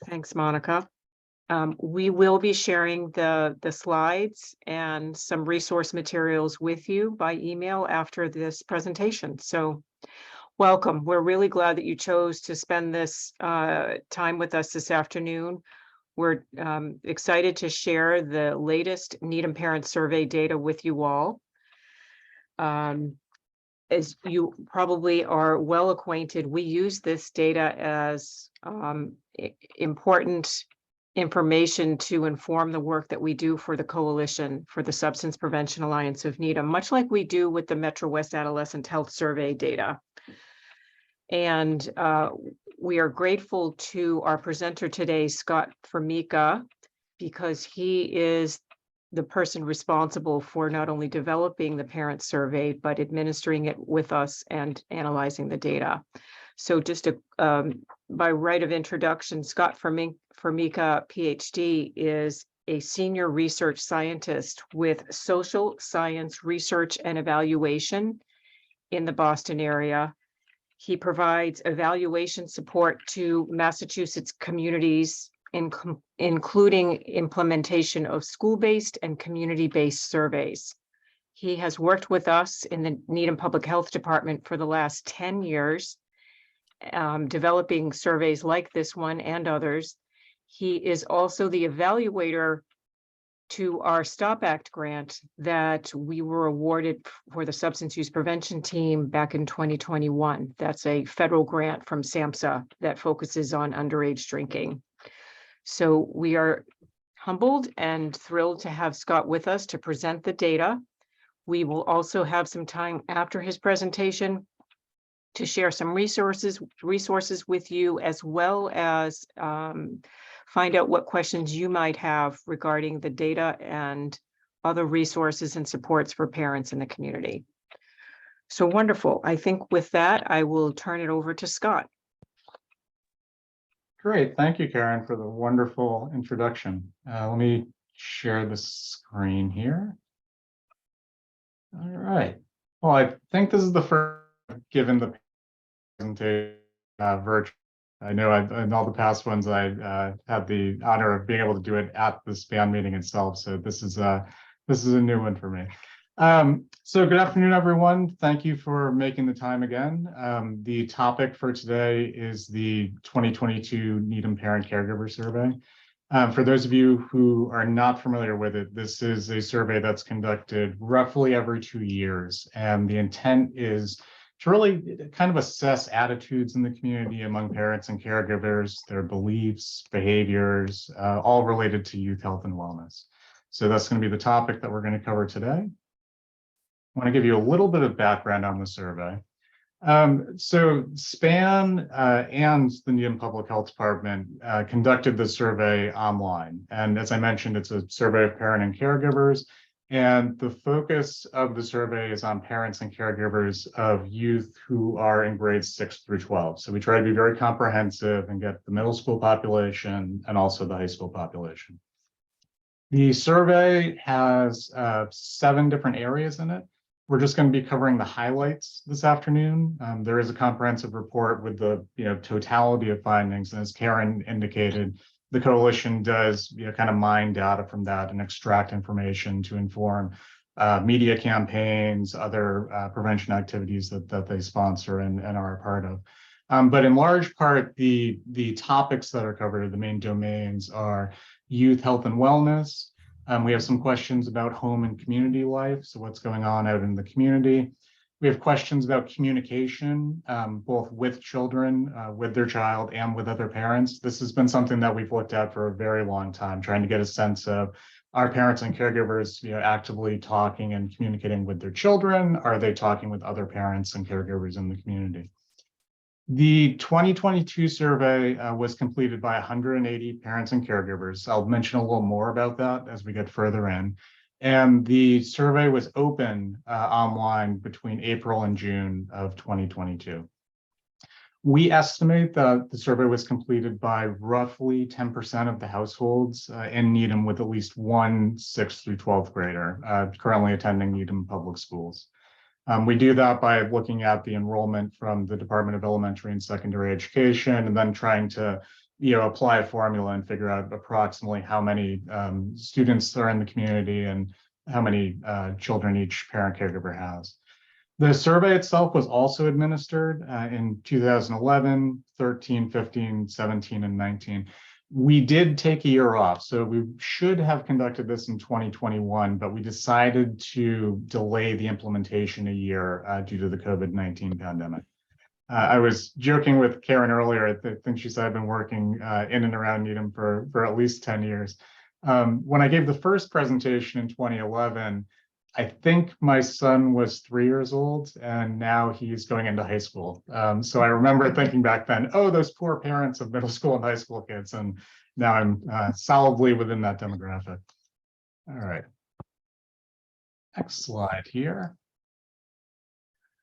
Thanks, Monica. We will be sharing the slides and some resource materials with you by email after this presentation. So welcome. We're really glad that you chose to spend this time with us this afternoon. We're excited to share the latest Needham Parent Survey data with you all. As you probably are well acquainted, we use this data as important information to inform the work that we do for the Coalition for the Substance Prevention Alliance of Needham, much like we do with the Metro West Adolescent Health Survey data. And we are grateful to our presenter today, Scott Formica, because he is the person responsible for not only developing the parent survey, but administering it with us and analyzing the data. So just by right of introduction, Scott Formica, PhD, is a senior research scientist with social science research and evaluation in the Boston area. He provides evaluation support to Massachusetts communities, including implementation of school-based and community-based surveys. He has worked with us in the Needham Public Health Department for the last 10 years, developing surveys like this one and others. He is also the evaluator to our STOP Act grant that we were awarded for the substance use prevention team back in 2021. That's a federal grant from SAMHSA that focuses on underage drinking. So we are humbled and thrilled to have Scott with us to present the data. We will also have some time after his presentation to share some resources with you, as well as find out what questions you might have regarding the data and other resources and supports for parents in the community. So wonderful. I think with that, I will turn it over to Scott. Great. Thank you, Karen, for the wonderful introduction. Let me share the screen here. All right. Well, I think this is the first given the presentation virtual. I know in all the past ones, I had the honor of being able to do it at the SPAN meeting itself. So this is a new one for me. So good afternoon, everyone. Thank you for making the time again. The topic for today is the 2022 Needham Parent Caregiver Survey. For those of you who are not familiar with it, this is a survey that's conducted roughly every 2 years. And the intent is to really kind of assess attitudes in the community among parents and caregivers, their beliefs, behaviors, all related to youth health and wellness. So that's going to be the topic that we're going to cover today. I want to give you a little bit of background on the survey. So SPAN and the Needham Public Health Department conducted the survey online. And as I mentioned, it's a survey of parent and caregivers. And the focus of the survey is on parents and caregivers of youth who are in grades 6 through 12. So we try to be very comprehensive and get the middle school population and also the high school population. The survey has 7 different areas in it. We're just going to be covering the highlights this afternoon. There is a comprehensive report with the totality of findings, and as Karen indicated, the coalition does kind of mine data from that and extract information to inform media campaigns, other prevention activities that they sponsor and are a part of. But in large part, the topics that are covered, the main domains, are youth health and wellness. We have some questions about home and community life, so what's going on out in the community. We have questions about communication, both with children, with their child, and with other parents. This has been something that we've looked at for a very long time, trying to get a sense of, are parents and caregivers actively talking and communicating with their children? Are they talking with other parents and caregivers in the community? The 2022 survey was completed by 180 parents and caregivers. I'll mention a little more about that as we get further in. And the survey was open online between April and June of 2022. We estimate that the survey was completed by roughly 10% of the households in Needham with at least one 6th through 12th grader currently attending Needham public schools. We do that by looking at the enrollment from the Department of Elementary and Secondary Education, and then trying to apply a formula and figure out approximately how many students are in the community and how many children each parent caregiver has. The survey itself was also administered in 2011, 13, 15, 17, and 19. We did take a year off, so we should have conducted this in 2021, but we decided to delay the implementation a year due to the COVID-19 pandemic. I was joking with Karen earlier. I think she said I've been working in and around Needham for at least 10 years. When I gave the first presentation in 2011, I think my son was 3 years old, and now he's going into high school. So I remember thinking back then, oh, those poor parents of middle school and high school kids, and now I'm solidly within that demographic. All right. Next slide here.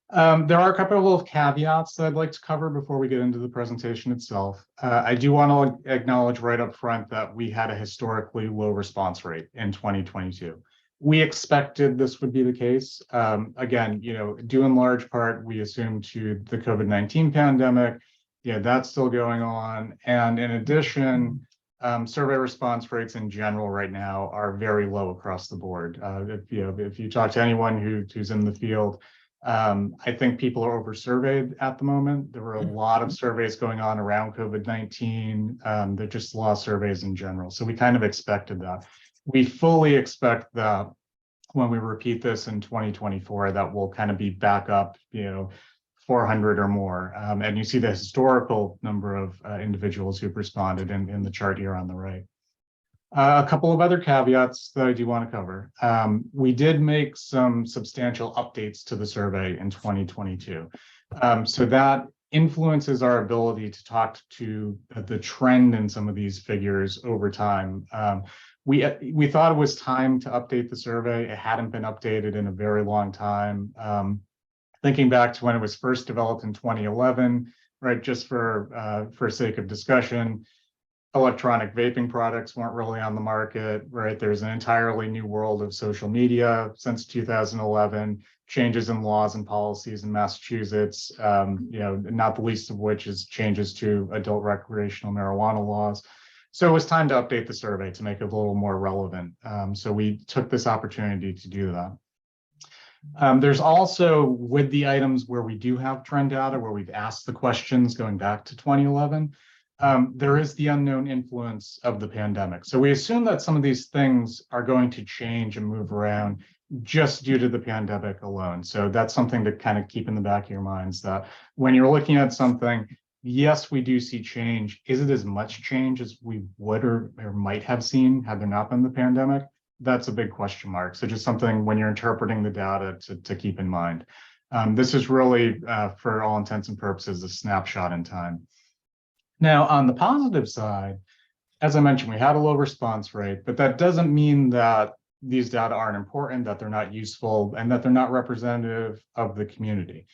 There are a couple of caveats that I'd like to cover before we get into the presentation itself. I do want to acknowledge right up front that we had a historically low response rate in 2022. We expected this would be the case. Again, due in large part, we assumed to the COVID-19 pandemic. That's still going on. And in addition, survey response rates in general right now are very low across the board. If you talk to anyone who's in the field, I think people are over-surveyed at the moment. There were a lot of surveys going on around COVID-19. There are just a lot of surveys in general. So we kind of expected that. We fully expect that when we repeat this in 2024, that we'll kind of be back up, 400 or more. And you see the historical number of individuals who've responded in the chart here on the right. A couple of other caveats that I do want to cover. We did make some substantial updates to the survey in 2022. So that influences our ability to talk to the trend in some of these figures over time. We thought it was time to update the survey. It hadn't been updated in a very long time. Thinking back to when it was first developed in 2011, right, just for sake of discussion, electronic vaping products weren't really on the market, right? There's an entirely new world of social media since 2011, changes in laws and policies in Massachusetts, not the least of which is changes to adult recreational marijuana laws. So it was time to update the survey to make it a little more relevant. So we took this opportunity to do that. There's also, with the items where we do have trend data, where we've asked the questions going back to 2011, there is the unknown influence of the pandemic. So we assume that some of these things are going to change and move around just due to the pandemic alone. So that's something to kind of keep in the back of your minds, that when you're looking at something, yes, we do see change. Is it as much change as we would or might have seen had there not been the pandemic? That's a big question mark. So just something when you're interpreting the data to keep in mind. This is really, for all intents and purposes, a snapshot in time. Now, on the positive side, as I mentioned, we had a low response rate, but that doesn't mean that these data aren't important, that they're not useful, and that they're not representative of the community.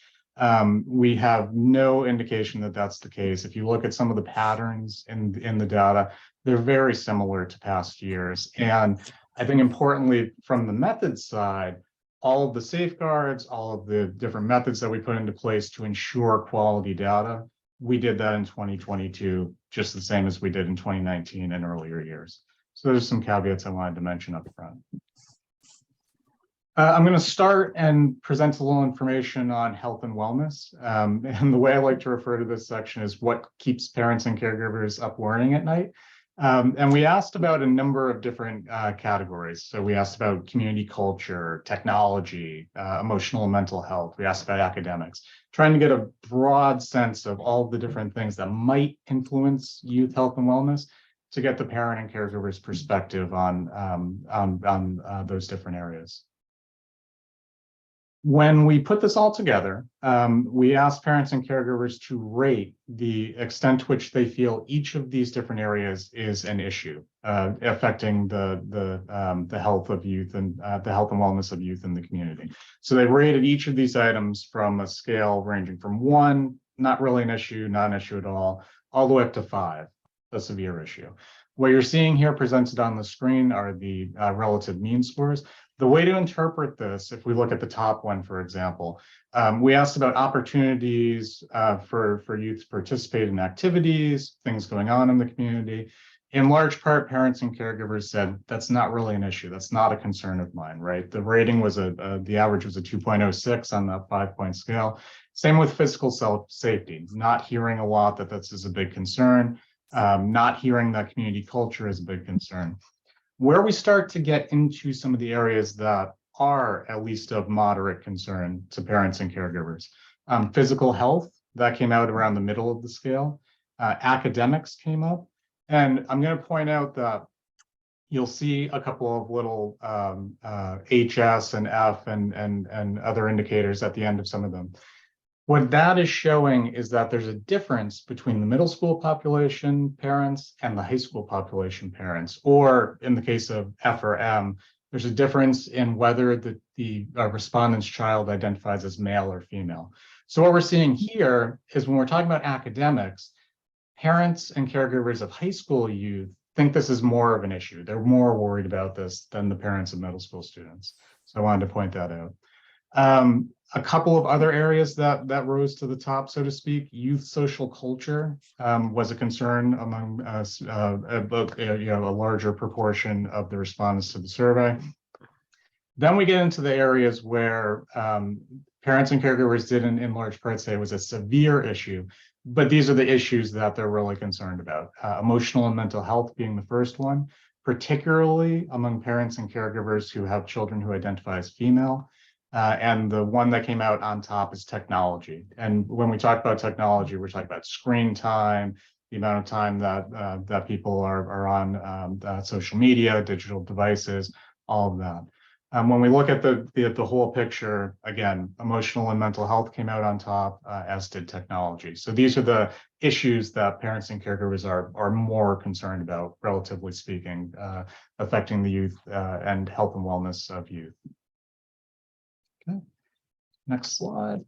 We have no indication that that's the case. If you look at some of the patterns in the data, they're very similar to past years. And I think importantly, from the methods side, all of the safeguards, all of the different methods that we put into place to ensure quality data, we did that in 2022, just the same as we did in 2019 and earlier years. So there's some caveats I wanted to mention up front. I'm going to start and present a little information on health and wellness. And the way I like to refer to this section is what keeps parents and caregivers up worrying at night. And we asked about a number of different categories. So we asked about community culture, technology, emotional and mental health. We asked about academics, trying to get a broad sense of all the different things that might influence youth health and wellness to get the parent and caregiver's perspective on those different areas. When we put this all together, we asked parents and caregivers to rate the extent to which they feel each of these different areas is an issue affecting the health of youth and the health and wellness of youth in the community. So they rated each of these items from a scale ranging from 1, not really an issue, not an issue at all the way up to 5, a severe issue. What you're seeing here presented on the screen are the relative mean scores. The way to interpret this, if we look at the top one, for example, we asked about opportunities for youth to participate in activities, things going on in the community. In large part, parents and caregivers said that's not really an issue. That's not a concern of mine, right? The rating was the average was a 2.06 on that 5-point scale. Same with physical safety, not hearing a lot that this is a big concern, not hearing that community culture is a big concern. Where we start to get into some of the areas that are at least of moderate concern to parents and caregivers. Physical health, that came out around the middle of the scale. Academics came up. And I'm going to point out that you'll see a couple of little HS and F and other indicators at the end of some of them. What that is showing is that there's a difference between the middle school population parents and the high school population parents, or in the case of F or M, there's a difference in whether the respondent's child identifies as male or female. So what we're seeing here is when we're talking about academics, parents and caregivers of high school youth think this is more of an issue. They're more worried about this than the parents of middle school students. So I wanted to point that out. A couple of other areas that rose to the top, so to speak. Youth social culture was a concern among a larger proportion of the respondents to the survey. Then we get into the areas where parents and caregivers did in large part say it was a severe issue, but these are the issues that they're really concerned about. Emotional and mental health being the first one, particularly among parents and caregivers who have children who identify as female. And the one that came out on top is technology. And when we talk about technology, we're talking about screen time, the amount of time that people are on social media, digital devices, all of that. When we look at the whole picture, again, emotional and mental health came out on top, as did technology. So these are the issues that parents and caregivers are more concerned about, relatively speaking, affecting the youth and health and wellness of youth. Okay, next slide.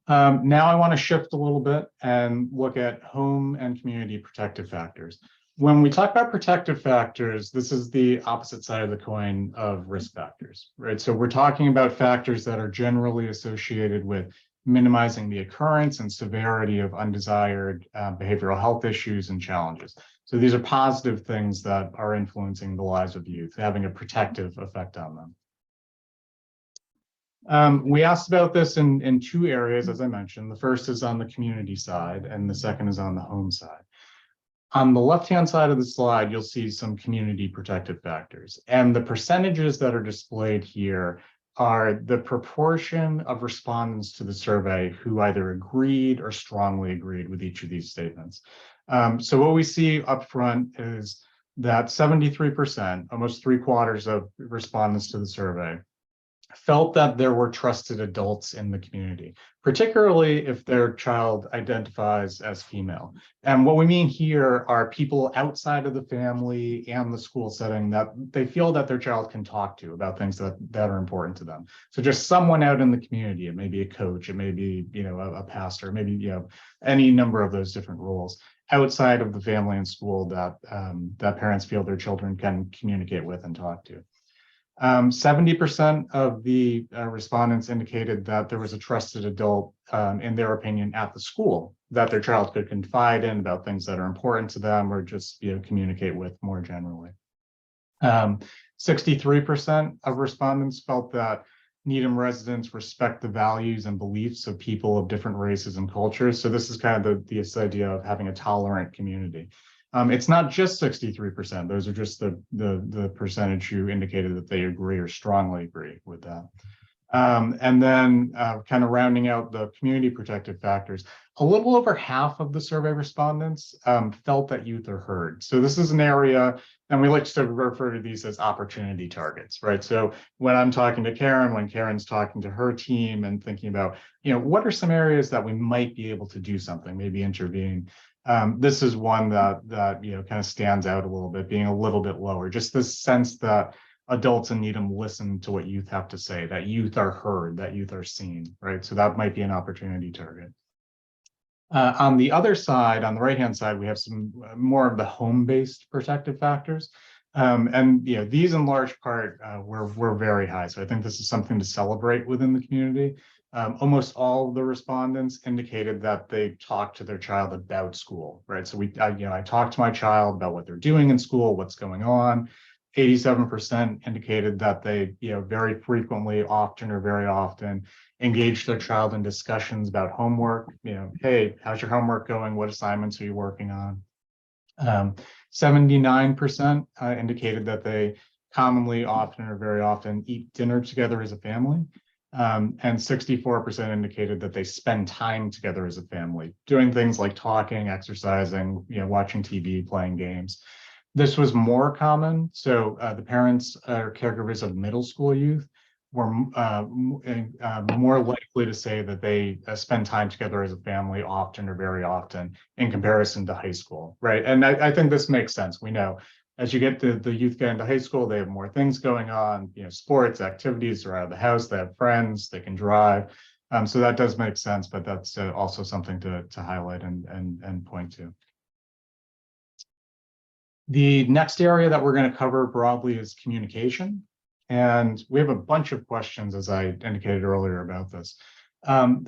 Now I want to shift a little bit and look at home and community protective factors. When we talk about protective factors, this is the opposite side of the coin of risk factors, right? So we're talking about factors that are generally associated with minimizing the occurrence and severity of undesired behavioral health issues and challenges. So these are positive things that are influencing the lives of youth, having a protective effect on them. We asked about this in two areas, as I mentioned. The first is on the community side, and the second is on the home side. On the left-hand side of the slide, you'll see some community protective factors. And the percentages that are displayed here are the proportion of respondents to the survey who either agreed or strongly agreed with each of these statements. So what we see up front is that 73%, almost 3/4 of respondents to the survey, felt that there were trusted adults in the community, particularly if their child identifies as female. And what we mean here are people outside of the family and the school setting that they feel that their child can talk to about things that are important to them. So just someone out in the community, it may be a coach, it may be, a pastor, maybe, any number of those different roles outside of the family and school that parents feel their children can communicate with and talk to. 70% of the respondents indicated that there was a trusted adult, in their opinion, at the school that their child could confide in about things that are important to them or just communicate with more generally. 63% of respondents felt that Needham residents respect the values and beliefs of people of different races and cultures. So this is kind of this idea of having a tolerant community. It's not just 63%. Those are just the percentage who indicated that they agree or strongly agree with that. And then kind of rounding out the community protective factors, a little over half of the survey respondents felt that youth are heard. So this is an area, and we like to refer to these as opportunity targets, right? So when I'm talking to Karen, when Karen's talking to her team and thinking about, what are some areas that we might be able to do something, maybe intervene. This is one that kind of stands out a little bit, being a little bit lower. Just this sense that adults in Needham listen to what youth have to say, that youth are heard, that youth are seen, right? So that might be an opportunity target. On the other side, on the right-hand side, we have some more of the home-based protective factors. And these in large part were very high. So I think this is something to celebrate within the community. Almost all of the respondents indicated that they talked to their child about school, right? So I talked to my child about what they're doing in school, what's going on. 87% indicated that they, very frequently, often or very often, engage their child in discussions about homework. Hey, how's your homework going? What assignments are you working on? 79% indicated that they commonly, often, or very often eat dinner together as a family. And 64% indicated that they spend time together as a family, doing things like talking, exercising, watching TV, playing games. This was more common. So the parents or caregivers of middle school youth were more likely to say that they spend time together as a family often or very often in comparison to high school, right? And I think this makes sense. We know as you get the youth get into high school, they have more things going on, sports, activities, they're out of the house, they have friends, they can drive. So that does make sense, but that's also something to highlight and point to. The next area that we're going to cover broadly is communication. And we have a bunch of questions, as I indicated earlier, about this.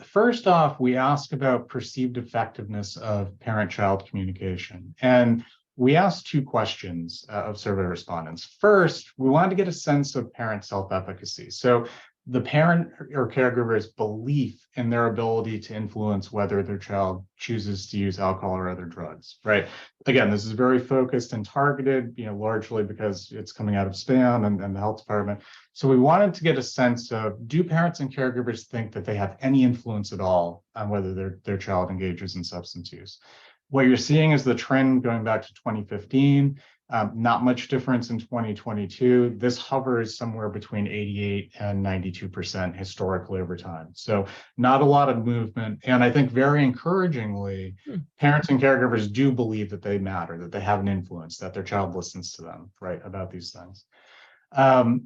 First off, we ask about perceived effectiveness of parent-child communication. And we asked two questions of survey respondents. First, we wanted to get a sense of parent self-efficacy. So the parent or caregiver's belief in their ability to influence whether their child chooses to use alcohol or other drugs, right? Again, this is very focused and targeted, largely because it's coming out of SPAM and the health department. So we wanted to get a sense of, do parents and caregivers think that they have any influence at all on whether their child engages in substance use? What you're seeing is the trend going back to 2015. Not much difference in 2022. This hovers somewhere between 88 and 92% historically over time. So not a lot of movement. And I think very encouragingly, parents and caregivers do believe that they matter, that they have an influence, that their child listens to them, right, about these things.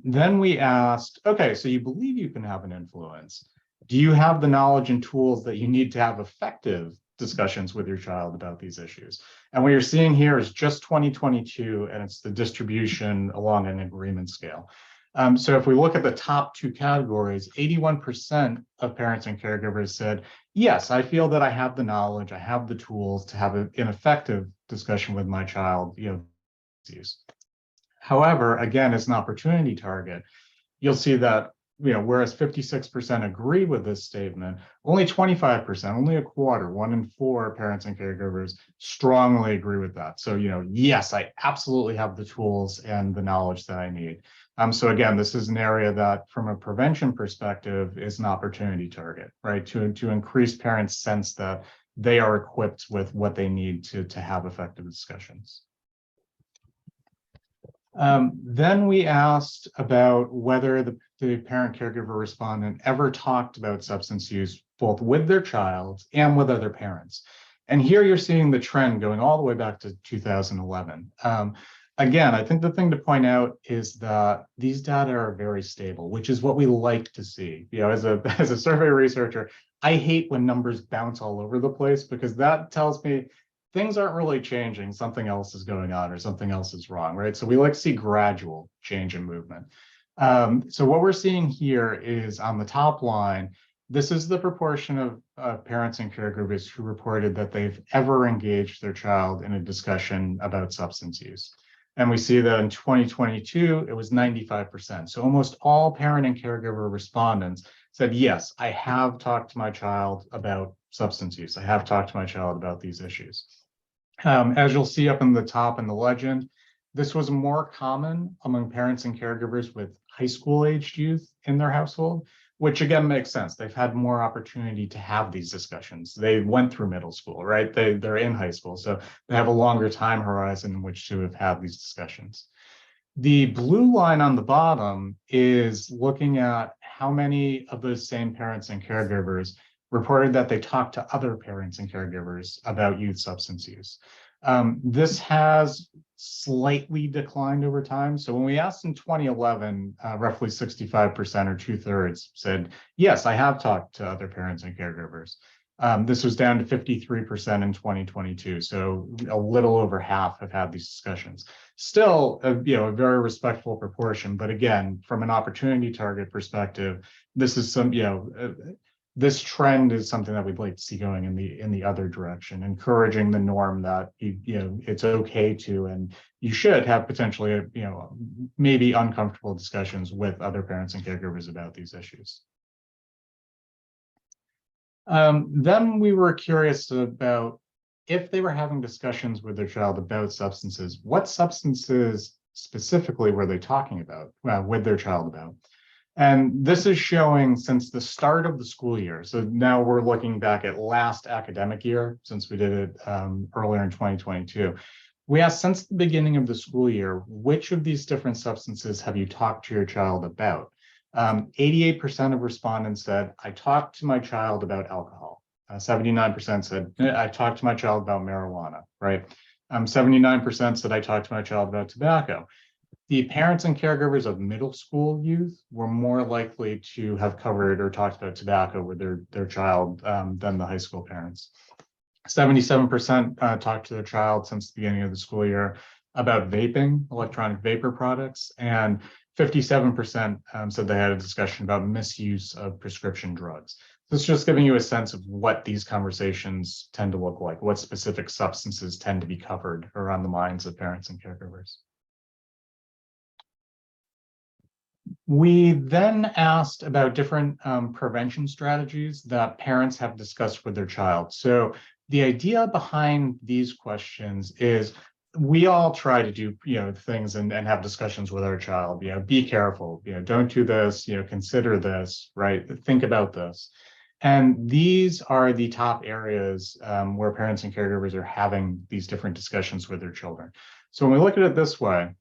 Then we asked, okay, so you believe you can have an influence. Do you have the knowledge and tools that you need to have effective discussions with your child about these issues? And what you're seeing here is just 2022, and it's the distribution along an agreement scale. So if we look at the top two categories, 81% of parents and caregivers said, yes, I feel that I have the knowledge, I have the tools to have an effective discussion with my child, use. However, again, as an opportunity target, you'll see that whereas 56% agree with this statement, only 25%, only a quarter, 1 in 4 parents and caregivers strongly agree with that. So, yes, I absolutely have the tools and the knowledge that I need. So again, this is an area that from a prevention perspective is an opportunity target, right? To increase parents' sense that they are equipped with what they need to have effective discussions. Then we asked about whether the parent caregiver respondent ever talked about substance use, both with their child and with other parents. And here you're seeing the trend going all the way back to 2011. Again, I think the thing to point out is that these data are very stable, which is what we like to see. As a survey researcher, I hate when numbers bounce all over the place, because that tells me things aren't really changing, something else is going on or something else is wrong, right? So we like to see gradual change in movement. So what we're seeing here is on the top line, this is the proportion of parents and caregivers who reported that they've ever engaged their child in a discussion about substance use. And we see that in 2022, it was 95%. So almost all parent and caregiver respondents said, yes, I have talked to my child about substance use. I have talked to my child about these issues. As you'll see up in the top in the legend, this was more common among parents and caregivers with high school aged youth in their household, which again makes sense. They've had more opportunity to have these discussions. They went through middle school, right? They're in high school, so they have a longer time horizon in which to have had these discussions. The blue line on the bottom is looking at how many of those same parents and caregivers reported that they talked to other parents and caregivers about youth substance use. This has slightly declined over time. So when we asked in 2011, roughly 65% or 2/3 said, yes, I have talked to other parents and caregivers. This was down to 53% in 2022. So a little over half have had these discussions. Still, a very respectful proportion. But again, from an opportunity target perspective, this is this trend is something that we'd like to see going in the other direction, encouraging the norm that it's okay to and you should have potentially maybe uncomfortable discussions with other parents and caregivers about these issues. Then we were curious about if they were having discussions with their child about substances, what substances specifically were they talking about with their child about? And this is showing since the start of the school year. So now we're looking back at last academic year, since we did it earlier in 2022. We asked, since the beginning of the school year, which of these different substances have you talked to your child about? 88% of respondents said, I talked to my child about alcohol. 79% said, I talked to my child about marijuana, right? 79% said, I talked to my child about tobacco. The parents and caregivers of middle school youth were more likely to have covered or talked about tobacco with their child than the high school parents. 77% talked to their child since the beginning of the school year about vaping, electronic vapor products, and 57% said they had a discussion about misuse of prescription drugs. So it's just giving you a sense of what these conversations tend to look like, what specific substances tend to be covered around the minds of parents and caregivers. We then asked about different prevention strategies that parents have discussed with their child. So the idea behind these questions is we all try to do things and have discussions with our child. Be careful. Don't do this. Consider this. Right. Think about this. And these are the top areas where parents and caregivers are having these different discussions with their children. So when we look at it this way,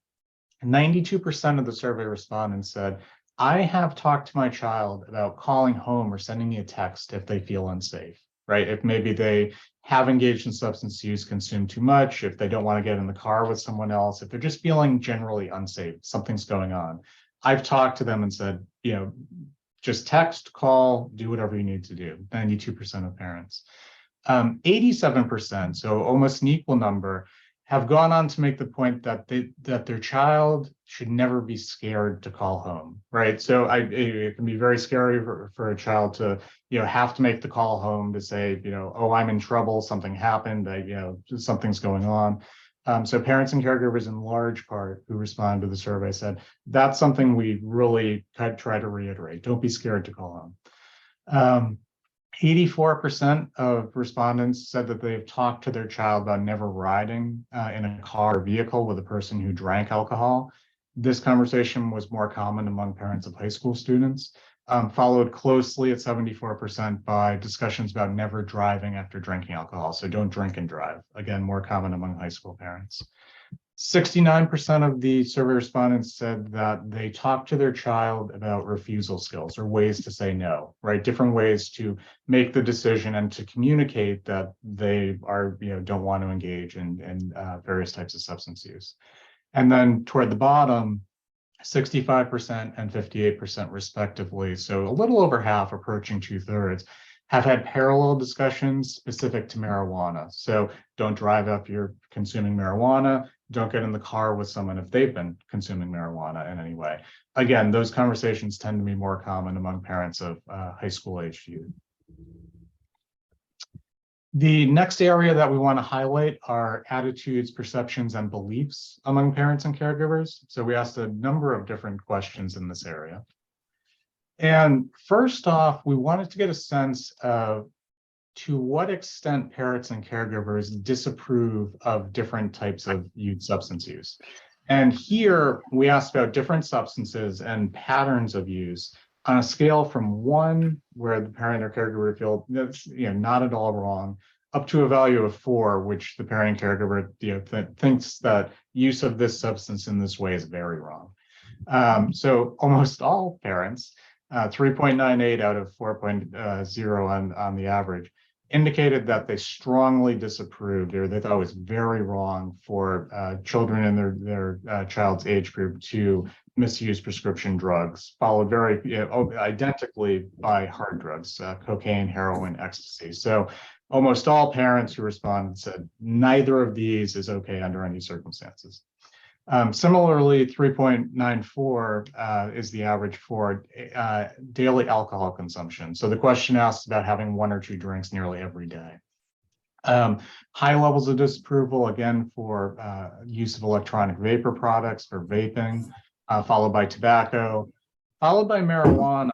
92% of the survey respondents said, I have talked to my child about calling home or sending me a text if they feel unsafe, right? If maybe they have engaged in substance use, consumed too much, if they don't want to get in the car with someone else, if they're just feeling generally unsafe, something's going on. I've talked to them and said, just text, call, do whatever you need to do, 92% of parents. 87%, so almost an equal number, have gone on to make the point that their child should never be scared to call home, right? So it can be very scary for a child to have to make the call home to say, oh, I'm in trouble, something happened, something's going on. So parents and caregivers in large part who responded to the survey said, that's something we really try to reiterate. Don't be scared to call home. 84% of respondents said that they've talked to their child about never riding in a car or vehicle with a person who drank alcohol. This conversation was more common among parents of high school students, followed closely at 74% by discussions about never driving after drinking alcohol. So don't drink and drive. Again, more common among high school parents. 69% of the survey respondents said that they talked to their child about refusal skills or ways to say no, right? Different ways to make the decision and to communicate that they are, don't want to engage in various types of substance use. And then toward the bottom, 65% and 58% respectively, so a little over half, approaching 2/3, have had parallel discussions specific to marijuana. So don't drive if you're consuming marijuana. Don't get in the car with someone if they've been consuming marijuana in any way. Again, those conversations tend to be more common among parents of high school aged youth. The next area that we want to highlight are attitudes, perceptions, and beliefs among parents and caregivers. So we asked a number of different questions in this area. And first off, we wanted to get a sense of to what extent parents and caregivers disapprove of different types of youth substance use. And here we asked about different substances and patterns of use on a scale from 1, where the parent or caregiver feel that's not at all wrong, up to a value of 4, which the parent and caregiver thinks that use of this substance in this way is very wrong. So almost all parents, 3.98 out of 4.0 on the average, indicated that they strongly disapproved, or they thought it was very wrong for children in their child's age group to misuse prescription drugs, followed very identically by hard drugs, cocaine, heroin, ecstasy. So almost all parents who responded said neither of these is okay under any circumstances. Similarly, 3.94 is the average for daily alcohol consumption. So the question asks about having 1 or 2 drinks nearly every day. High levels of disapproval, again, for use of electronic vapor products for vaping, followed by tobacco, followed by marijuana,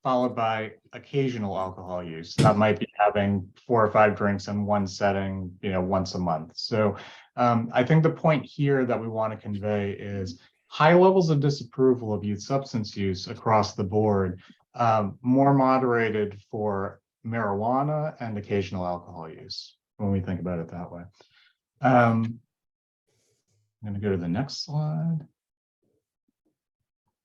followed by occasional alcohol use. That might be having 4 or 5 drinks in one setting, once a month. So I think the point here that we want to convey is high levels of disapproval of youth substance use across the board, more moderated for marijuana and occasional alcohol use when we think about it that way. I'm going to go to the next slide.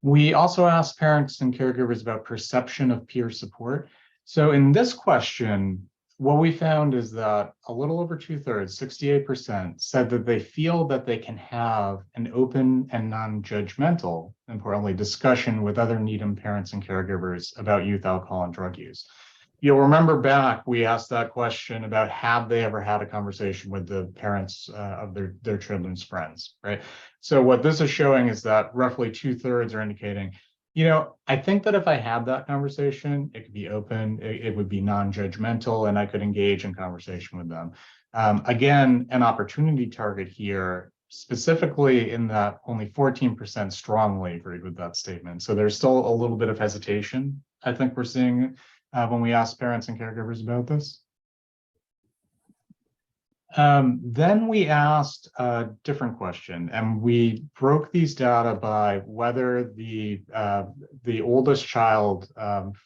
We also asked parents and caregivers about perception of peer support. So in this question, what we found is that a little over 2/3, 68%, said that they feel that they can have an open and non-judgmental, importantly, discussion with other Needham parents and caregivers about youth alcohol and drug use. You'll remember back, we asked that question about have they ever had a conversation with the parents of their children's friends, right? So what this is showing is that roughly 2/3 are indicating, I think that if I had that conversation, it could be open, it would be non-judgmental, and I could engage in conversation with them. Again, an opportunity target here, specifically in that only 14% strongly agreed with that statement. So there's still a little bit of hesitation, I think we're seeing when we ask parents and caregivers about this. Then we asked a different question, and we broke these data by whether the oldest child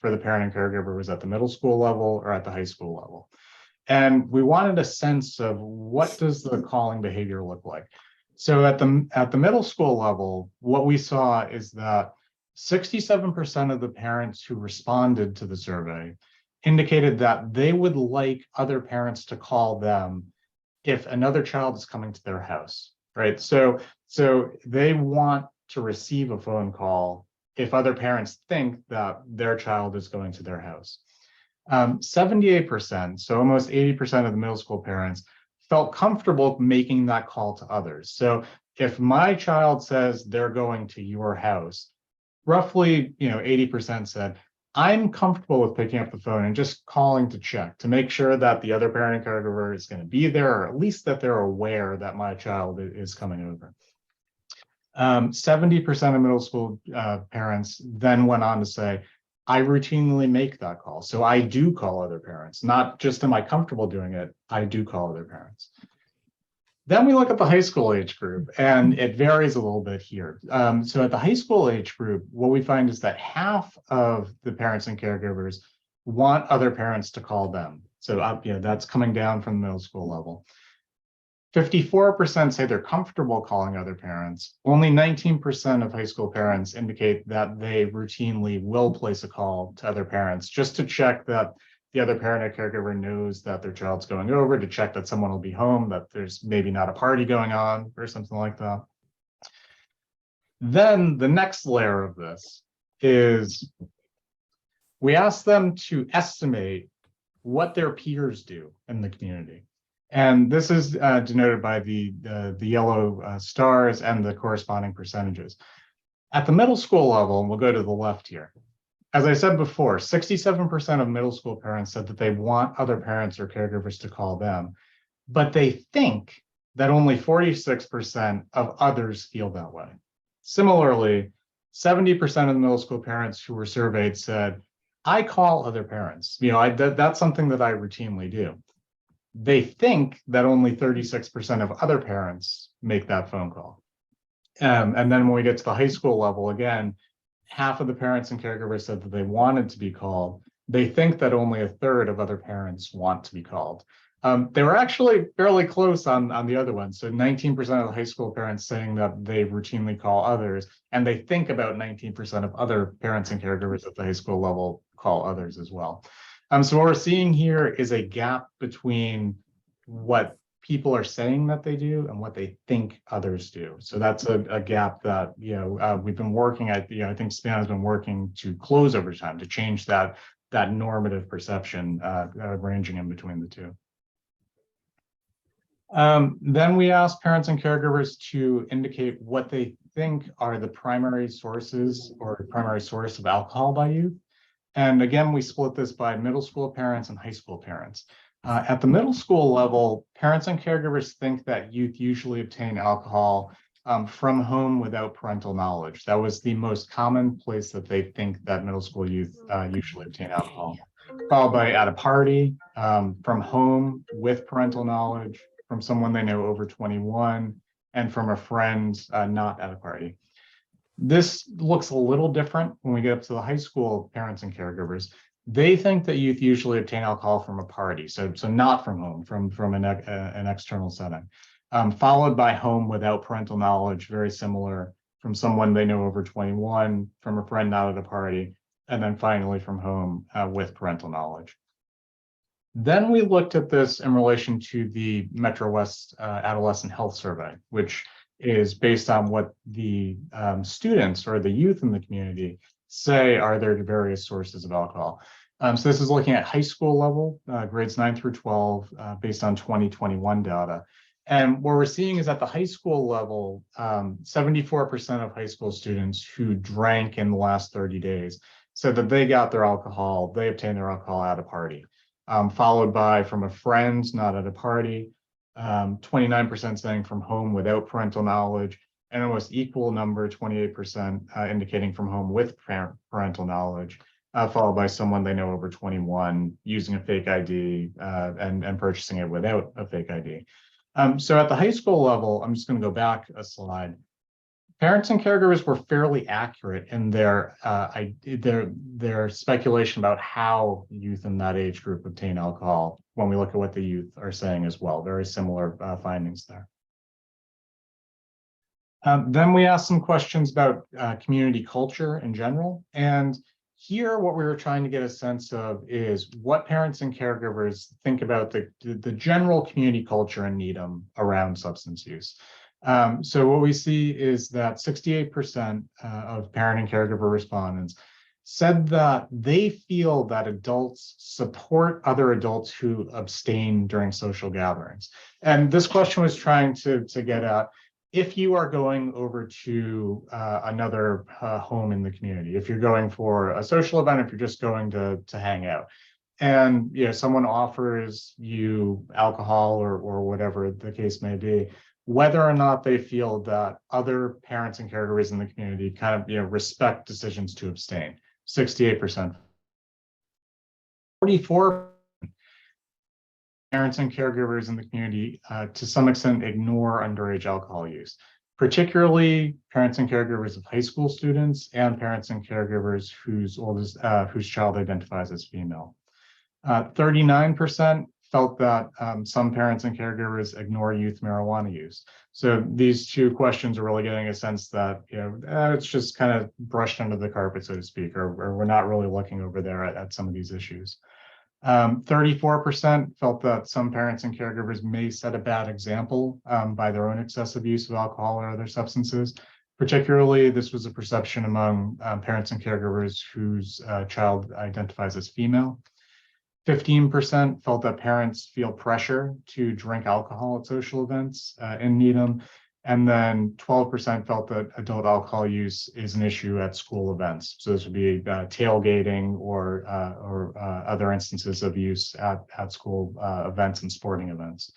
for the parent and caregiver was at the middle school level or at the high school level. And we wanted a sense of what does the calling behavior look like. So at the middle school level, what we saw is that 67% of the parents who responded to the survey indicated that they would like other parents to call them if another child is coming to their house, right? So they want to receive a phone call if other parents think that their child is going to their house. 78%, so almost 80% of the middle school parents felt comfortable making that call to others. So if my child says they're going to your house, roughly 80% said, I'm comfortable with picking up the phone and just calling to check to make sure that the other parent and caregiver is going to be there, or at least that they're aware that my child is coming over. 70% of middle school parents then went on to say, I routinely make that call. So I do call other parents, not just am I comfortable doing it, I do call other parents. Then we look at the high school age group, and it varies a little bit here. So at the high school age group, what we find is that half of the parents and caregivers want other parents to call them. So that's coming down from the middle school level. 54% say they're comfortable calling other parents. Only 19% of high school parents indicate that they routinely will place a call to other parents just to check that the other parent or caregiver knows that their child's going over, to check that someone will be home, that there's maybe not a party going on or something like that. Then the next layer of this is we ask them to estimate what their peers do in the community. And this is denoted by the yellow stars and the corresponding percentages. At the middle school level, and we'll go to the left here, as I said before, 67% of middle school parents said that they want other parents or caregivers to call them, but they think that only 46% of others feel that way. Similarly, 70% of the middle school parents who were surveyed said, I call other parents. That's something that I routinely do. They think that only 36% of other parents make that phone call. And then when we get to the high school level, again, half of the parents and caregivers said that they wanted to be called. They think that only 1/3 of other parents want to be called. They were actually fairly close on the other one. So 19% of the high school parents saying that they routinely call others, and they think about 19% of other parents and caregivers at the high school level call others as well. So what we're seeing here is a gap between what people are saying that they do and what they think others do. So that's a gap that, we've been working at, I think SPAN has been working to close over time, to change that normative perception, ranging in between the two. Then we asked parents and caregivers to indicate what they think are the primary sources or primary source of alcohol by youth. And again, we split this by middle school parents and high school parents. At the middle school level, parents and caregivers think that youth usually obtain alcohol from home without parental knowledge. That was the most common place that they think that middle school youth usually obtain alcohol, followed by at a party, from home with parental knowledge, from someone they know over 21, and from a friend not at a party. This looks a little different when we get up to the high school parents and caregivers. They think that youth usually obtain alcohol from a party, so not from home, from an external setting, followed by home without parental knowledge, very similar, from someone they know over 21, from a friend not at a party, and then finally from home with parental knowledge. Then we looked at this in relation to the Metro West Adolescent Health Survey, which is based on what the students or the youth in the community say are their various sources of alcohol. So this is looking at high school level, grades 9 through 12, based on 2021 data. And what we're seeing is at the high school level, 74% of high school students who drank in the last 30 days said that they got their alcohol, they obtained their alcohol at a party. Followed by from a friend, not at a party, 29% saying from home without parental knowledge, and almost equal number, 28%, indicating from home with parental knowledge, followed by someone they know over 21 using a fake ID and purchasing it without a fake ID. So at the high school level, I'm just going to go back a slide. Parents and caregivers were fairly accurate in their speculation about how youth in that age group obtain alcohol when we look at what the youth are saying as well. Very similar findings there. Then we asked some questions about community culture in general. And here, what we were trying to get a sense of is what parents and caregivers think about the general community culture in Needham around substance use. So what we see is that 68% of parent and caregiver respondents said that they feel that adults support other adults who abstain during social gatherings. And this question was trying to get at, if you are going over to another home in the community, if you're going for a social event, if you're just going to hang out, and someone offers you alcohol or whatever the case may be, whether or not they feel that other parents and caregivers in the community kind of respect decisions to abstain. 68%. 44% parents and caregivers in the community to some extent ignore underage alcohol use, particularly parents and caregivers of high school students and parents and caregivers whose child identifies as female. 39% felt that some parents and caregivers ignore youth marijuana use. So these two questions are really getting a sense that it's just kind of brushed under the carpet, so to speak, or we're not really looking over there at some of these issues. 34% felt that some parents and caregivers may set a bad example by their own excessive use of alcohol or other substances. Particularly, this was a perception among parents and caregivers whose child identifies as female. 15% felt that parents feel pressure to drink alcohol at social events in Needham. And then 12% felt that adult alcohol use is an issue at school events. So this would be tailgating or other instances of use at school events and sporting events.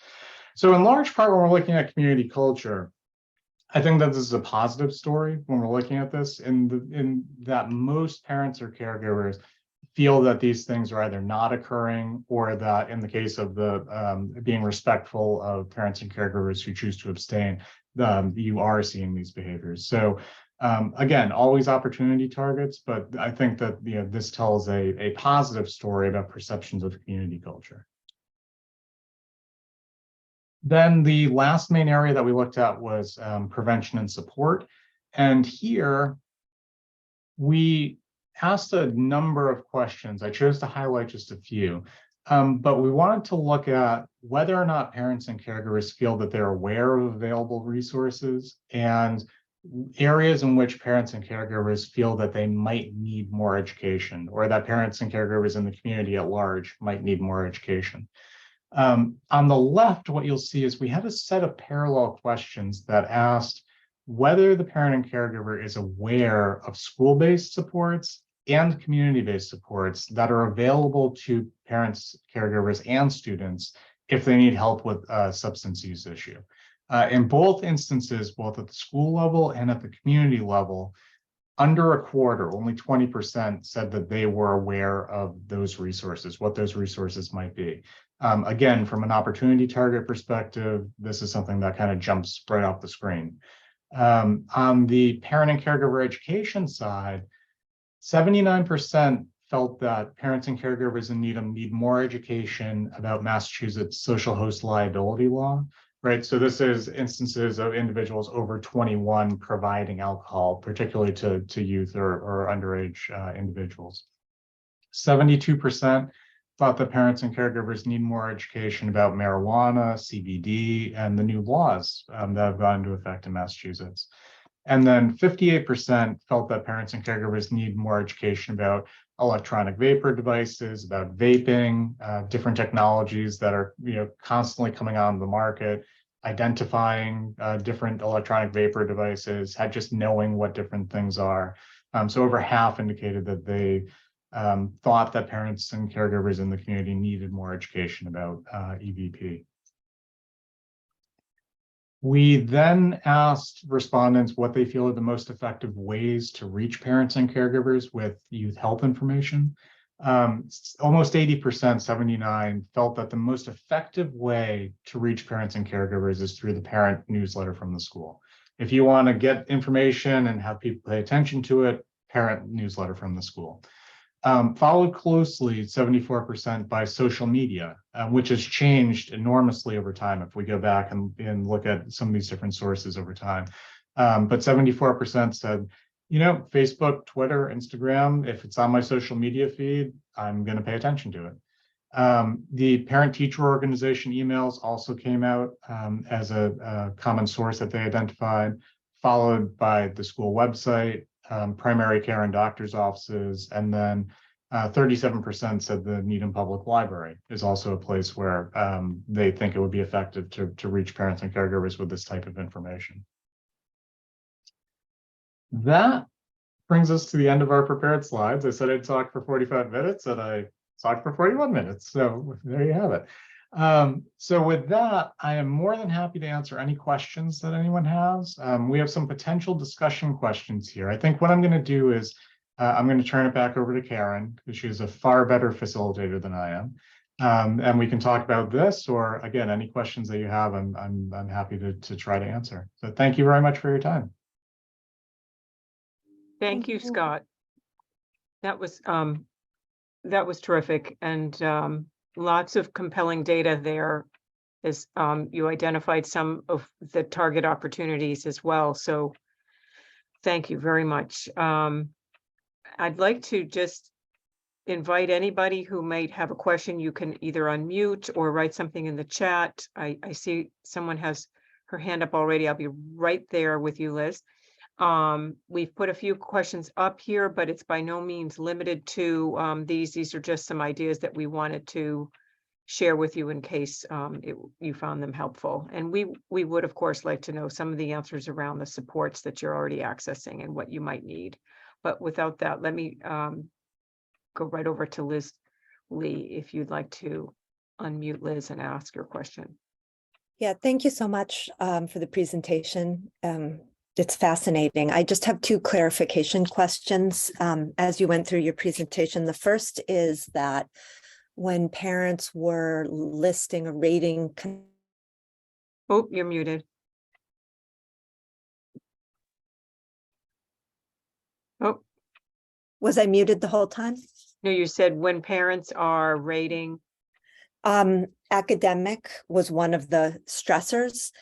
So in large part, when we're looking at community culture, I think that this is a positive story when we're looking at this, in that most parents or caregivers feel that these things are either not occurring, or that in the case of the being respectful of parents and caregivers who choose to abstain, you are seeing these behaviors. So again, always opportunity targets, but I think that this tells a positive story about perceptions of community culture. Then the last main area that we looked at was prevention and support. And here we asked a number of questions. I chose to highlight just a few. But we wanted to look at whether or not parents and caregivers feel that they're aware of available resources and areas in which parents and caregivers feel that they might need more education, or that parents and caregivers in the community at large might need more education. On the left, what you'll see is we have a set of parallel questions that asked whether the parent and caregiver is aware of school-based supports and community-based supports that are available to parents, caregivers, and students if they need help with a substance use issue. In both instances, both at the school level and at the community level, under a quarter, only 20% said that they were aware of those resources, what those resources might be. Again, from an opportunity target perspective, this is something that kind of jumps right off the screen. On the parent and caregiver education side, 79% felt that parents and caregivers in Needham need more education about Massachusetts social host liability law, right? So this is instances of individuals over 21 providing alcohol, particularly to youth or underage individuals. 72% thought that parents and caregivers need more education about marijuana, CBD, and the new laws that have gone into effect in Massachusetts. And then 58% felt that parents and caregivers need more education about electronic vapor devices, about vaping, different technologies that are constantly coming on the market, identifying different electronic vapor devices, just knowing what different things are. So over half indicated that they thought that parents and caregivers in the community needed more education about EVP. We then asked respondents what they feel are the most effective ways to reach parents and caregivers with youth health information. Almost 80%, 79, felt that the most effective way to reach parents and caregivers is through the parent newsletter from the school. If you want to get information and have people pay attention to it, parent newsletter from the school. Followed closely, 74%, by social media, which has changed enormously over time if we go back and look at some of these different sources over time. But 74% said, Facebook, Twitter, Instagram, if it's on my social media feed, I'm going to pay attention to it. The parent-teacher organization emails also came out as a common source that they identified, followed by the school website, primary care and doctor's offices, and then 37% said the Needham Public Library is also a place where they think it would be effective to reach parents and caregivers with this type of information. That brings us to the end of our prepared slides. I said I'd talk for 45 minutes and I talked for 41 minutes. So there you have it. So with that, I am more than happy to answer any questions that anyone has. We have some potential discussion questions here. I think what I'm going to do is I'm going to turn it back over to Karen, because she's a far better facilitator than I am. And we can talk about this, or again, any questions that you have, I'm happy to try to answer. So thank you very much for your time. Thank you, Scott. That was terrific, and lots of compelling data there, as you identified some of the target opportunities as well. So thank you very much. I'd like to just invite anybody who might have a question. You can either unmute or write something in the chat. I see someone has her hand up already. I'll be right there with you, Liz. We've put a few questions up here, but it's by no means limited to these. These are just some ideas that we wanted to share with you in case you found them helpful. And we would, of course, like to know some of the answers around the supports that you're already accessing and what you might need. But without that, let me go right over to Liz Lee, if you'd like to unmute Liz and ask your question. Yeah, thank you so much for the presentation. It's fascinating. I just have two clarification questions as you went through your presentation. The first is that when parents were listing a rating. Oh, you're muted. Oh. Was I muted the whole time? No, you said when parents are rating. Academic was one of the stressors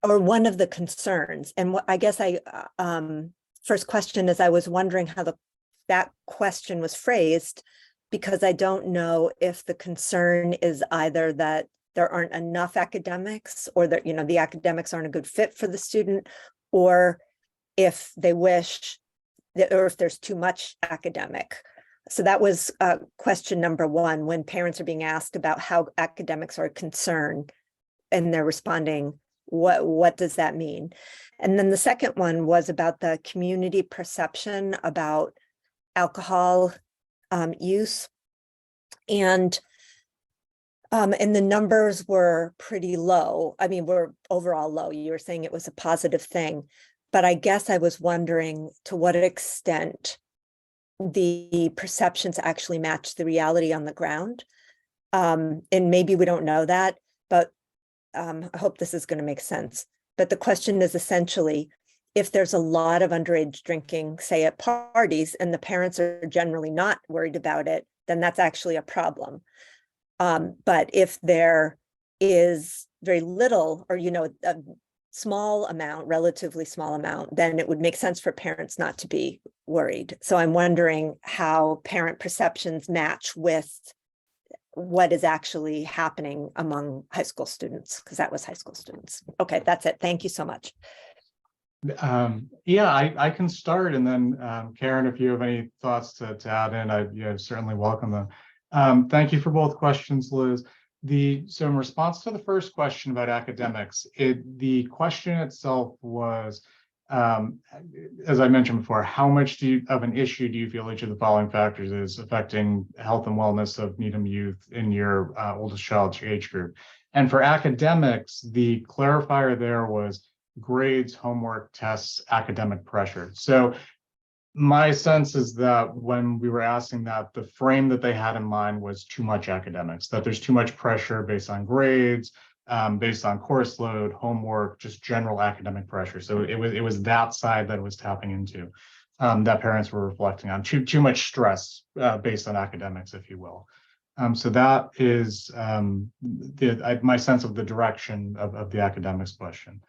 or one of the concerns. And what I guess first question is, I was wondering how the that question was phrased because I don't know if the concern is either that there aren't enough academics, or that, the academics aren't a good fit for the student, or if they wish that, or if there's too much academic. So that was question number one, when parents are being asked about how academics are concerned and they're responding, what does that mean? And then the second one was about the community perception about alcohol use. And the numbers were pretty low. I mean, we're overall low. You were saying it was a positive thing, but I guess I was wondering to what extent the perceptions actually match the reality on the ground. And maybe we don't know that, but I hope this is going to make sense. But the question is essentially, if there's a lot of underage drinking, say at parties, and the parents are generally not worried about it, then that's actually a problem. But if there is very little, or, a small amount, relatively small amount, then it would make sense for parents not to be worried. So I'm wondering how parent perceptions match with what is actually happening among high school students, because that was high school students. Okay, that's it. Thank you so much. Yeah, I can start, and then Karen, if you have any thoughts to add in, I certainly welcome them. Thank you for both questions, Liz. So in response to the first question about academics, the question itself was, as I mentioned before, how much of an issue do you feel each of the following factors is affecting health and wellness of Needham youth in your oldest child's age group? And for academics, the clarifier there was grades, homework, tests, academic pressure. So my sense is that when we were asking that, the frame that they had in mind was too much academics, that there's too much pressure based on grades, based on course load, homework, just general academic pressure. So it was that side that it was tapping into, that parents were reflecting on, too much stress based on academics, if you will. So that is my sense of the direction of the academics question.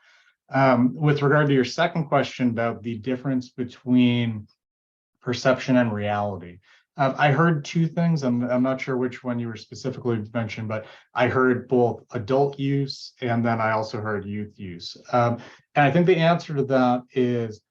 With regard to your second question about the difference between perception and reality, I heard two things. I'm not sure which one you were specifically mentioned, but I heard both adult use and then I also heard youth use. And I think the answer to that is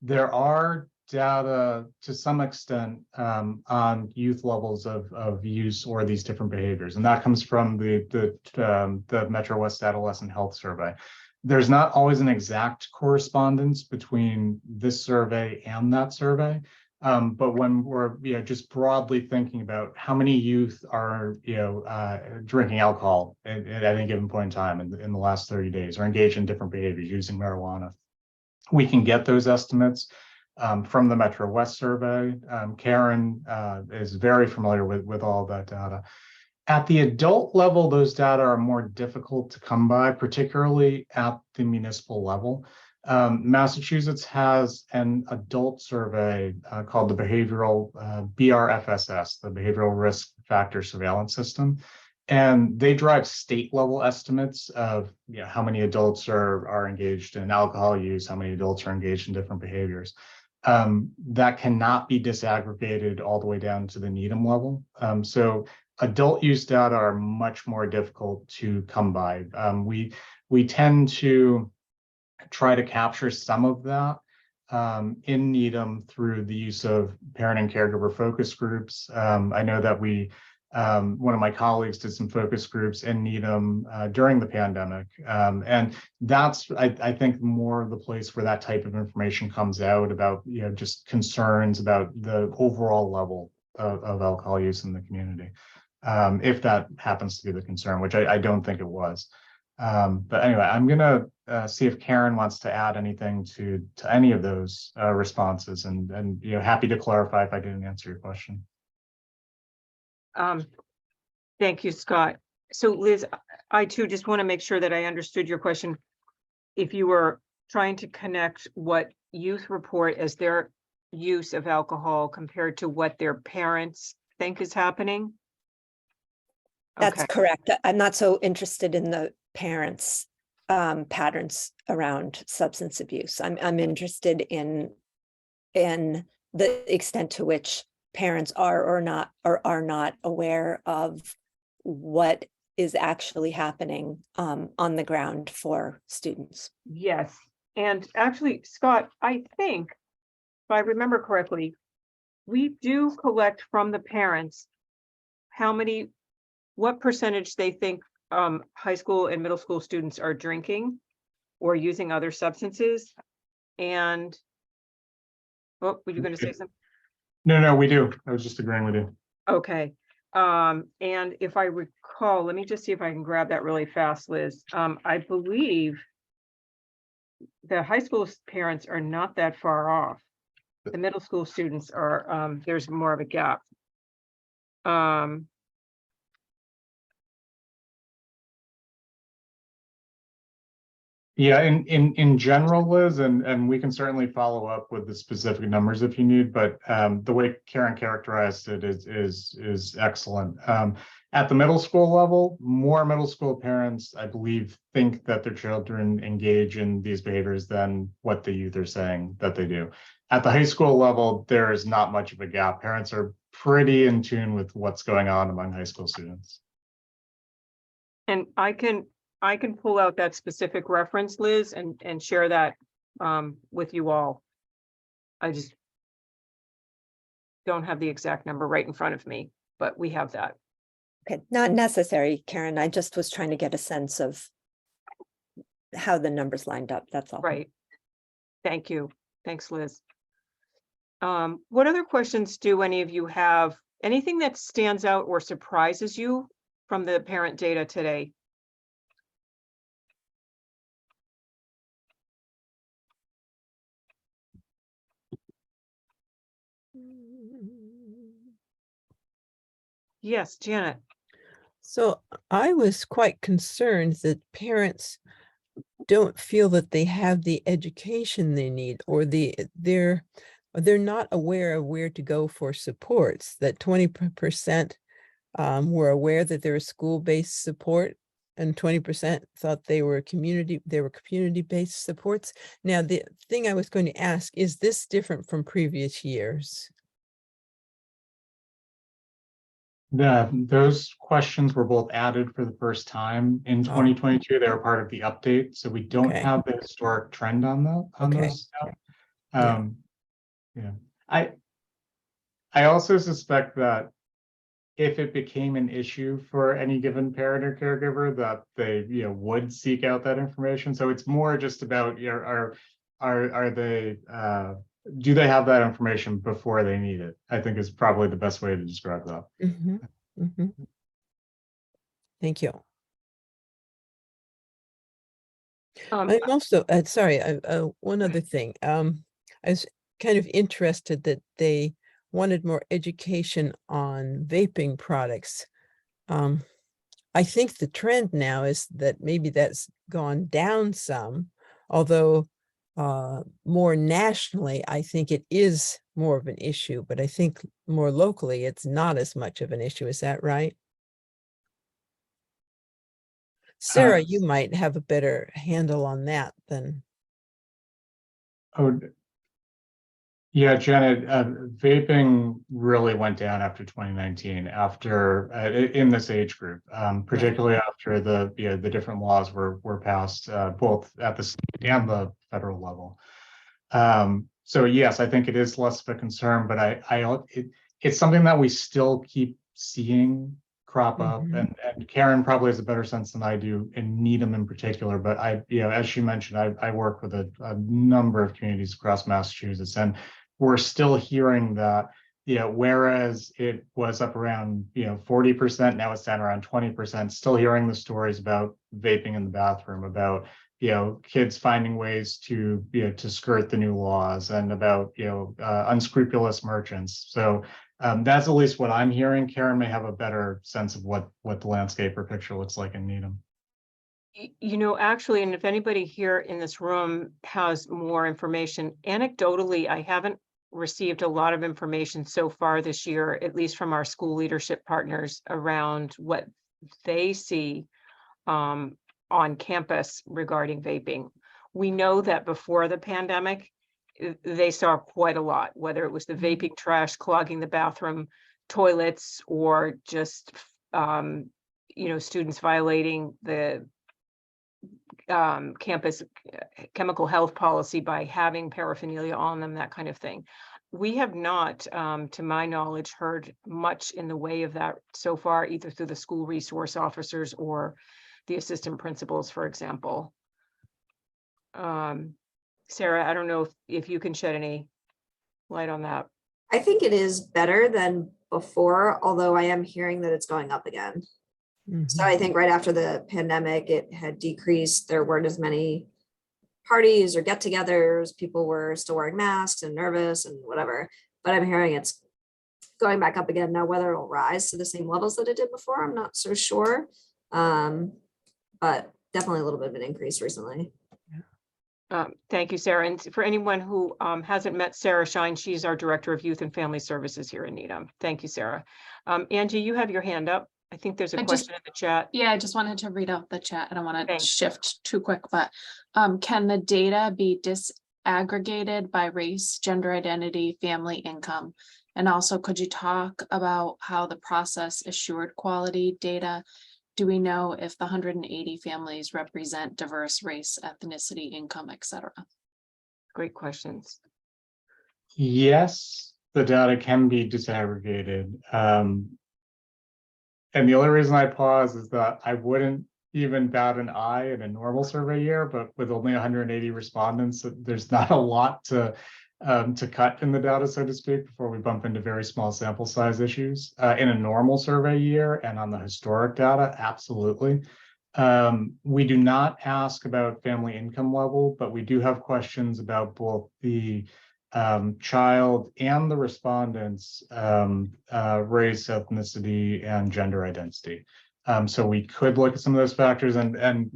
there are data to some extent on youth levels of use or these different behaviors, and that comes from the Metro West Adolescent Health Survey. There's not always an exact correspondence between this survey and that survey. But when we're just broadly thinking about how many youth are drinking alcohol at any given point in time in the last 30 days, or engaged in different behaviors using marijuana, we can get those estimates from the Metro West survey. Karen is very familiar with all that data. At the adult level, those data are more difficult to come by, particularly at the municipal level. Massachusetts has an adult survey called the behavioral BRFSS, the Behavioral Risk Factor Surveillance System, and they drive state level estimates of how many adults are engaged in alcohol use, how many adults are engaged in different behaviors. That cannot be disaggregated all the way down to the Needham level. So adult use data are much more difficult to come by. We tend to try to capture some of that in Needham through the use of parent and caregiver focus groups. I know that one of my colleagues did some focus groups in Needham during the pandemic. And that's, I think, more of the place where that type of information comes out about, just concerns about the overall level of alcohol use in the community. If that happens to be the concern, which I don't think it was. But anyway, I'm gonna see if Karen wants to add anything to any of those responses, and happy to clarify if I didn't answer your question. Thank you, Scott. So Liz, I too just want to make sure that I understood your question. If you were trying to connect what youth report as their use of alcohol compared to what their parents think is happening. That's Okay. correct. I'm not so interested in the parents' patterns around substance abuse. I'm interested in the extent to which parents are or are not aware of what is actually happening on the ground for students. Yes, and actually, Scott, I think, if I remember correctly, we do collect from the parents what percentage they think high school and middle school students are drinking or using other substances. And, oh, were you going to say something? No, we do. I was just agreeing with you. Okay. And if I recall, let me just see if I can grab that really fast, Liz. I believe the high school parents are not that far off. The middle school students are, there's more of a gap. Yeah, in general, Liz, and we can certainly follow up with the specific numbers if you need, but the way Karen characterized it is excellent. At the middle school level, more middle school parents, I believe, think that their children engage in these behaviors than what the youth are saying that they do. At the high school level, there is not much of a gap. Parents are pretty in tune with what's going on among high school students. And I can pull out that specific reference, Liz, and share that with you all. I just don't have the exact number right in front of me, but we have that. Okay, not necessary, Karen. I just was trying to get a sense of how the numbers lined up. That's all. Right. Thank you. Thanks, Liz. What other questions do any of you have? Anything that stands out or surprises you from the parent data today? Yes, Janet. So I was quite concerned that parents don't feel that they have the education they need, or they're not aware of where to go for supports. That 20% were aware that there was school-based support, and 20% thought they were community-based supports. Now, the thing I was going to ask, is this different from previous years? Those questions were both added for the first time in 2022. They were part of the update, so we don't Okay. have the historic trend on Okay. those. Yeah. I also suspect that if it became an issue for any given parent or caregiver, that they would seek out that information. So it's more just about are they do they have that information before they need it? I think is probably the best way to describe that. Mm-hmm. Mm-hmm. Thank you. I'm also sorry. One other thing. I was kind of interested that they wanted more education on vaping products. I think the trend now is that maybe that's gone down some, although more nationally, I think it is more of an issue, but I think more locally, it's not as much of an issue. Is that right? Sarah, you might have a better handle on that than. Oh, yeah, Janet, vaping really went down after 2019, after in this age group, particularly after the different laws were passed both at the state and the federal level. So yes, I think it is less of a concern, but it's something that we still keep seeing crop up, and Karen probably has a better sense than I do in Needham in particular. But as she mentioned, I work with a number of communities across Massachusetts, and we're still hearing that, whereas it was up around 40%, now it's down around 20%. Still hearing the stories about vaping in the bathroom, about kids finding ways to to skirt the new laws, and about unscrupulous merchants. So that's at least what I'm hearing. Karen may have a better sense of what the landscape or picture looks like in Needham. Actually, and if anybody here in this room has more information, anecdotally, I haven't received a lot of information so far this year, at least from our school leadership partners, around what they see on campus regarding vaping. We know that before the pandemic, they saw quite a lot, whether it was the vaping trash clogging the bathroom toilets, or just students violating the campus chemical health policy by having paraphernalia on them, that kind of thing. We have not, to my knowledge, heard much in the way of that so far, either through the school resource officers or the assistant principals, for example. Sarah, I don't know if you can shed any light on that. I think it is better than before, although I am hearing that it's going up again. So I think right after the pandemic, it had decreased. There weren't as many parties or get-togethers. People were still wearing masks and nervous and whatever. But I'm hearing it's going back up again now. Whether it'll rise to the same levels that it did before, I'm not so sure. But definitely a little bit of an increase recently. Thank you, Sarah. And for anyone who hasn't met Sarah Shine, she's our Director of Youth and Family Services here in Needham. Thank you, Sarah. Angie, you have your hand up. I think there's a question in the chat. Yeah, I just wanted to read out the chat. I don't want to Thanks. shift too quick, but can the data be disaggregated by race, gender identity, family, income? And also, could you talk about how the process assured quality data? Do we know if the 180 families represent diverse race, ethnicity, income, etc.? Great questions. Yes, the data can be disaggregated. And the only reason I pause is that I wouldn't even bat an eye in a normal survey year, but with only 180 respondents, there's not a lot to cut in the data, so to speak, before we bump into very small sample size issues. In a normal survey year and on the historic data, absolutely. We do not ask about family income level, but we do have questions about both the child and the respondents' race, ethnicity, and gender identity. So we could look at some of those factors, and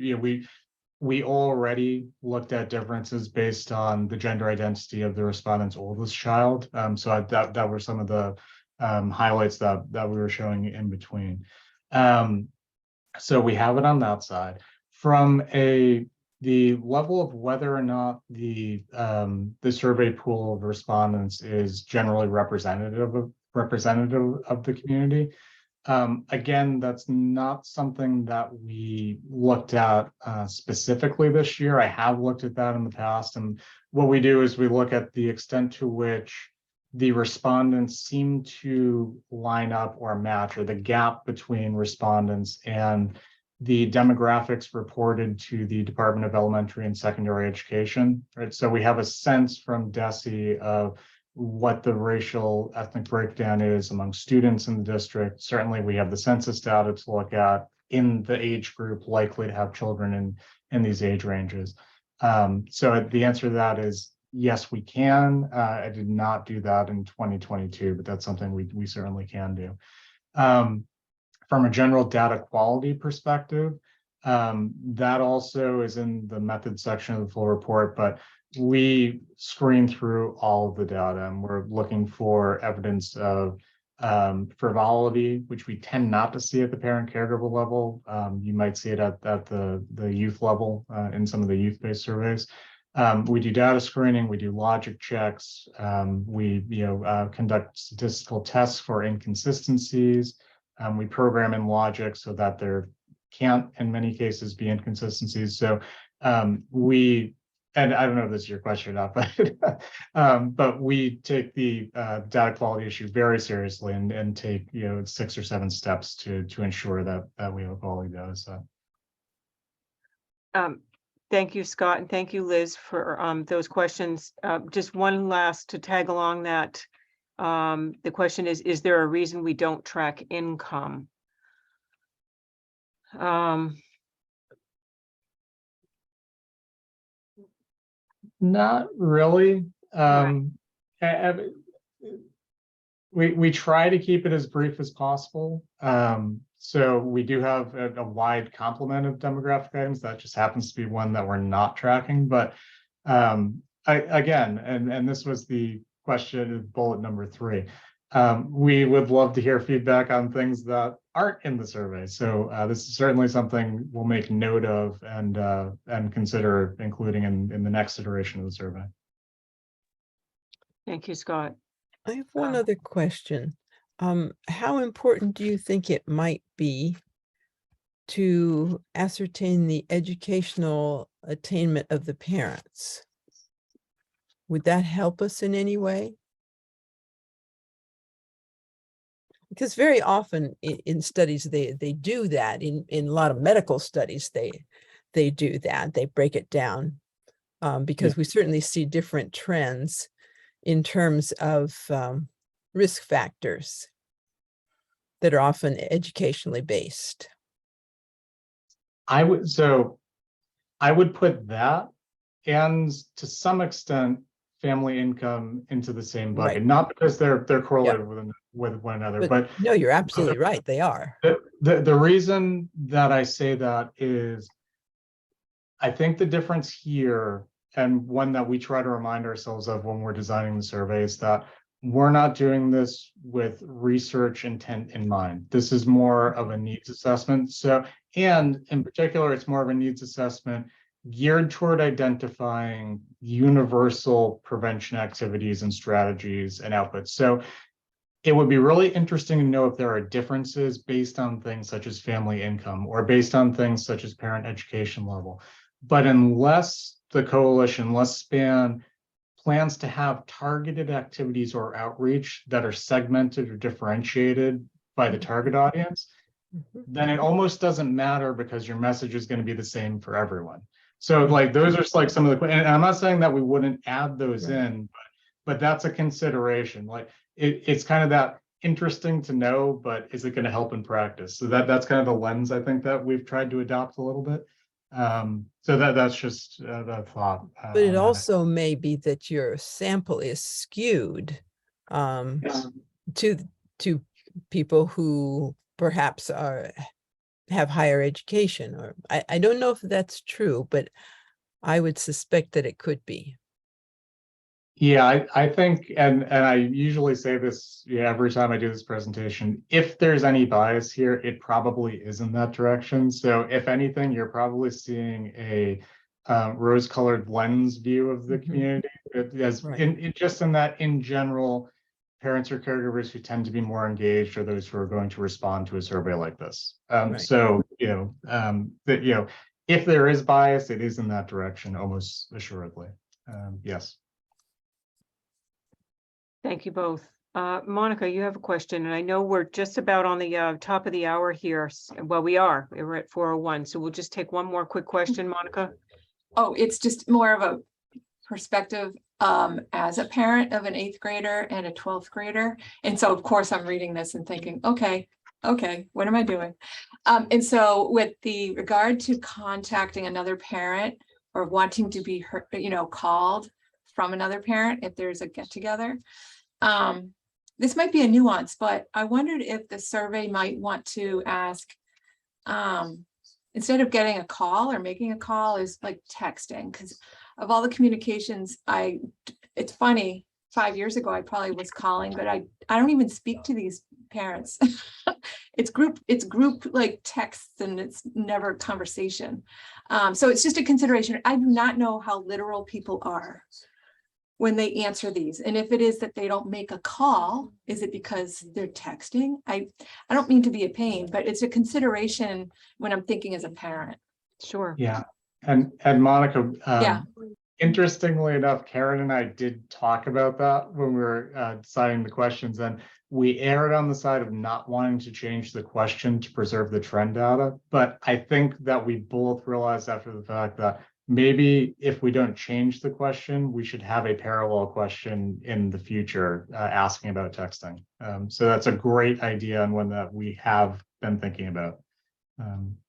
we already looked at differences based on the gender identity of the respondent's oldest child. So that were some of the highlights that we were showing in between. So we have it on that side. From the level of whether or not the survey pool of respondents is generally representative of the community. Again, that's not something that we looked at specifically this year. I have looked at that in the past, and what we do is we look at the extent to which the respondents seem to line up or match, or the gap between respondents and the demographics reported to the Department of Elementary and Secondary Education, right? So we have a sense from DESE of what the racial ethnic breakdown is among students in the district. Certainly we have the census data to look at in the age group likely to have children in these age ranges. So the answer to that is yes, we can. I did not do that in 2022, but that's something we certainly can do. From a general data quality perspective, that also is in the method section of the full report, but we screen through all of the data, and we're looking for evidence of frivolity, which we tend not to see at the parent caregiver level. You might see it at the youth level in some of the youth-based surveys. We do data screening, we do logic checks, we conduct statistical tests for inconsistencies. We program in logic so that there can't, in many cases, be inconsistencies. So and I don't know if this is your question or not, but we take the data quality issue very seriously and take 6 or 7 steps to ensure that we have a quality data set. Thank you, Scott, and thank you, Liz, for those questions. Just one last to tag along that. The question is there a reason we don't track income? Not really. We try to keep it as brief as possible. So we do have a wide complement of demographic items. That just happens to be one that we're not tracking. But again, and this was the question, bullet number 3. We would love to hear feedback on things that aren't in the survey. So this is certainly something we'll make note of and consider including in the next iteration of the survey. Thank you, Scott. I have one Um, other question. How important do you think it might be to ascertain the educational attainment of the parents? Would that help us in any way? Because very often in studies, they do that. In a lot of medical studies, they do that. They break it down because we certainly see different trends in terms of risk factors that are often educationally based. I would put that and to some extent family income into the same bucket, Right. not because they're correlated with one another, but No, you're absolutely right. They are. the reason that I say that is I think the difference here, and one that we try to remind ourselves of when we're designing the survey, is that we're not doing this with research intent in mind. This is more of a needs assessment. So, and in particular, it's more of a needs assessment geared toward identifying universal prevention activities and strategies and outputs. So it would be really interesting to know if there are differences based on things such as family income or based on things such as parent education level. But unless the coalition, unless SPAN plans to have targeted activities or outreach that are segmented or differentiated by the target audience, then it almost doesn't matter because your message is going to be the same for everyone. So like those are just like some of the, and I'm not saying that we wouldn't add those in, but that's a consideration. Like it's kind of that interesting to know, but is it going to help in practice? So that's kind of the lens I think that we've tried to adopt a little bit. So that's just the thought. But it on that. also may be that your sample is skewed to people who perhaps have higher education, or I don't know if that's true, but I would suspect that it could be. Yeah, I think, and I usually say this every time I do this presentation, if there's any bias here, it probably is in that direction. So if anything, you're probably seeing a rose-colored lens view of the community. As just in that, in general, parents or caregivers who tend to be more engaged are those who are going to respond to a survey like this. So that if there is bias, it is in that direction, almost assuredly. Yes. Thank you both. Monica, you have a question, and I know we're just about on the top of the hour here. Well, we're at 4:01, so we'll just take one more quick question, Monica. Oh, it's just more of a perspective as a parent of an 8th grader and a 12th grader. And so of course I'm reading this and thinking, okay, what am I doing? And so with the regard to contacting another parent or wanting to be heard, called from another parent if there's a get together. This might be a nuance, but I wondered if the survey might want to ask, instead of getting a call or making a call, is like texting, because of all the communications, it's funny, 5 years ago, I probably was calling, but I don't even speak to these parents. It's group like texts, and it's never conversation. So it's just a consideration. I do not know how literal people are when they answer these. And if it is that they don't make a call, is it because they're texting? I don't mean to be a pain, but it's a consideration when I'm thinking as a parent. Sure. Yeah. And Monica, Yeah. interestingly enough, Karen and I did talk about that when we were deciding the questions, and we erred on the side of not wanting to change the question to preserve the trend data. But I think that we both realized after the fact that maybe if we don't change the question, we should have a parallel question in the future asking about texting. So that's a great idea and one that we have been thinking about.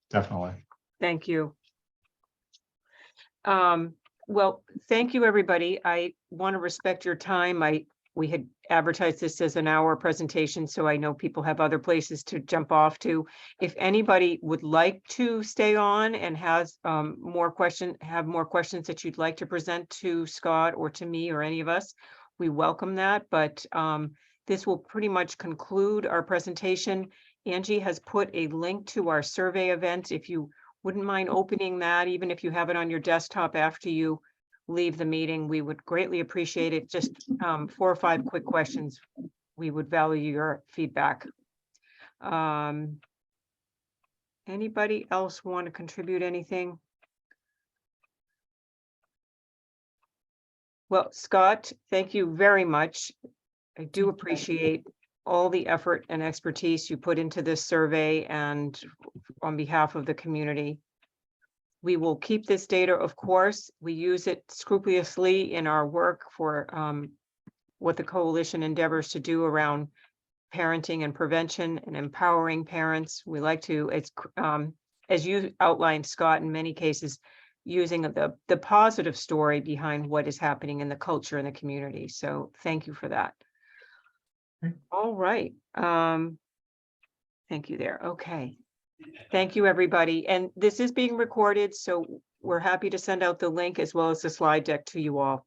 Definitely. Thank you. Well, thank you, everybody. I want to respect your time. We had advertised this as an hour presentation, so I know people have other places to jump off to. If anybody would like to stay on and has more questions that you'd like to present to Scott or to me or any of us, we welcome that. But this will pretty much conclude our presentation. Angie has put a link to our survey event. If you wouldn't mind opening that, even if you have it on your desktop after you leave the meeting, we would greatly appreciate it. Just 4 or 5 quick questions. We would value your feedback. Anybody else want to contribute anything? Well, Scott, thank you very much. I do appreciate all the effort and expertise you put into this survey and on behalf of the community. We will keep this data, of course. We use it scrupulously in our work for what the coalition endeavors to do around parenting and prevention and empowering parents. We like to, it's as you outlined, Scott, in many cases, using the positive story behind what is happening in the culture and the community. So thank you for that. All right. Thank you there. Okay. Thank you, everybody. And this is being recorded, so we're happy to send out the link as well as the slide deck to you all.